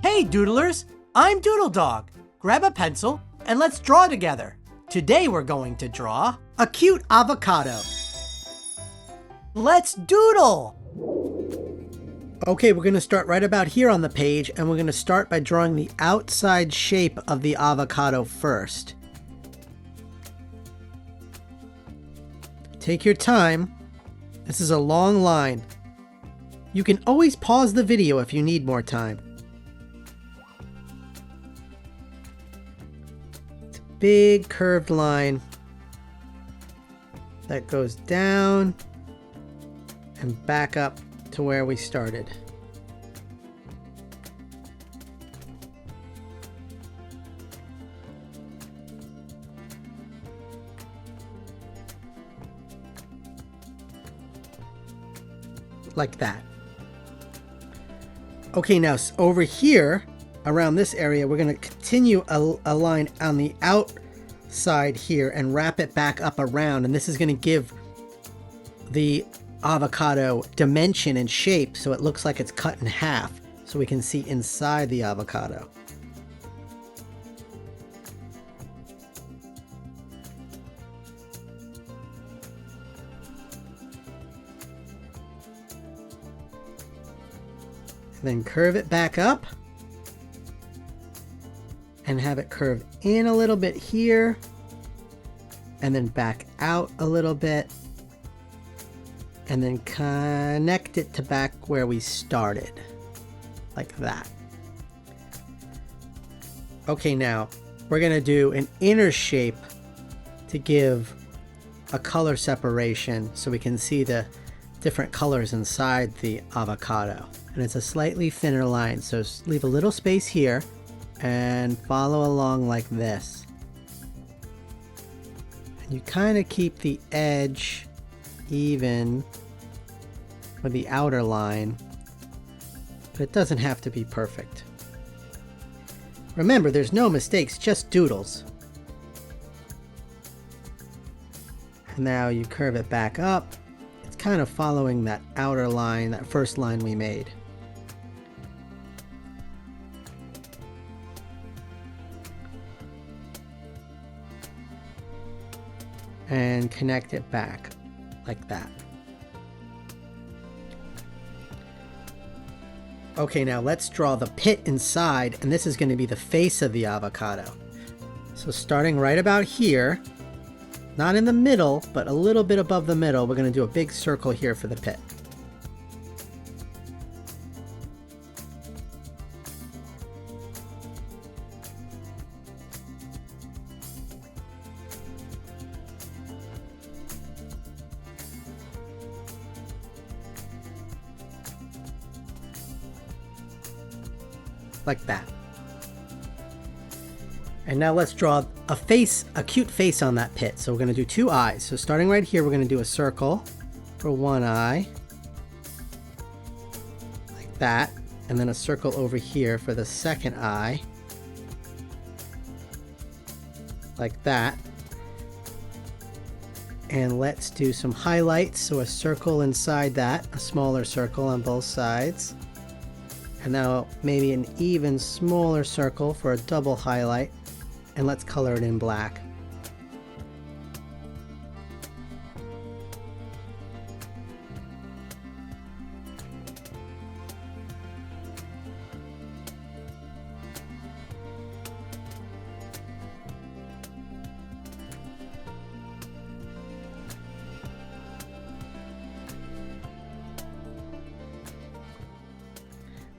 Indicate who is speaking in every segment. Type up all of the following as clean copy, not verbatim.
Speaker 1: Hey doodlers, I'm Doodle Dog. Grab a pencil and let's draw together. Today we're going to draw a cute avocado. Let's doodle! Okay, we're going to start right about here on the page, and we're going to start by drawing the outside shape of the avocado first. Take your time. This is a long line. You can always pause the video if you need more time. It's a big curved line that goes down and back up to where we started. Like that. Okay, now over here, around this area, we're going to continue a line on the outside here and wrap it back up around, and this is going to give the avocado dimension and shape so it looks like it's cut in half so we can see inside the avocado. And then curve it back up and have it curve in a little bit here and then back out a little bit. And then connect it to back where we started, like that. Okay, now we're gonna do an inner shape to give a color separation so we can see the different colors inside the avocado. And it's a slightly thinner line, so leave a little space here and follow along like this. And you kind of keep the edge even with the outer line, but it doesn't have to be perfect. Remember, there's no mistakes, just doodles. And now you curve it back up. It's kind of following that outer line, that first line we made. And connect it back like that. Okay, now let's draw the pit inside, and this is going to be the face of the avocado. So starting right about here, not in the middle, but a little bit above the middle, we're going to do a big circle here for the pit. Like that. And now let's draw a face, a cute face on that pit. So we're going to do two eyes. So starting right here, we're going to do a circle for one eye. Like that. And then a circle over here for the second eye. Like that. And let's do some highlights. So a circle inside that, a smaller circle on both sides. And now maybe an even smaller circle for a double highlight, and let's color it in black.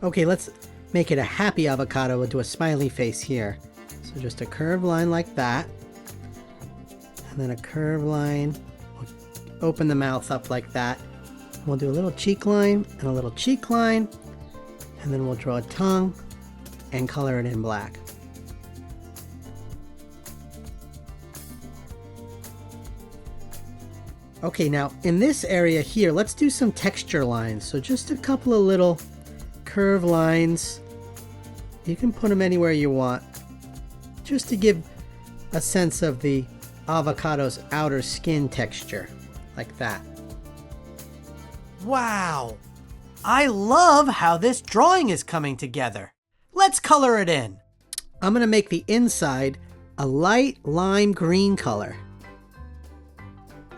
Speaker 1: Okay, let's make it a happy avocado. We'll do a smiley face here. So just a curved line like that. And then a curved line. We'll open the mouth up like that. We'll do a little cheek line and a little cheek line. And then we'll draw a tongue and color it in black. Okay, now in this area here, let's do some texture lines. So just a couple of little curved lines. You can put them anywhere you want, just to give a sense of the avocado's outer skin texture, like that. Wow! I love how this drawing is coming together.
Speaker 2: Let's color it in.
Speaker 1: I'm going to make the inside a light lime green color.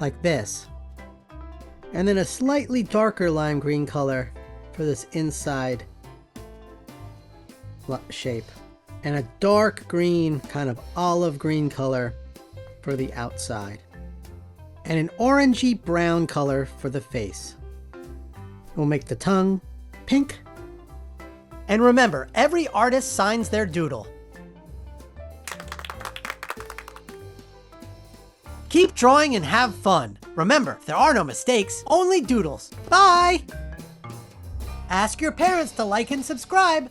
Speaker 1: Like this. And then a slightly darker lime green color for this inside shape. And a dark green, kind of olive green color for the outside. And an orangey brown color for the face. We'll make the tongue pink.
Speaker 2: And remember, every artist signs their doodle. Keep drawing and have fun. Remember, there are no mistakes, only doodles. Bye! Ask your parents to like and subscribe.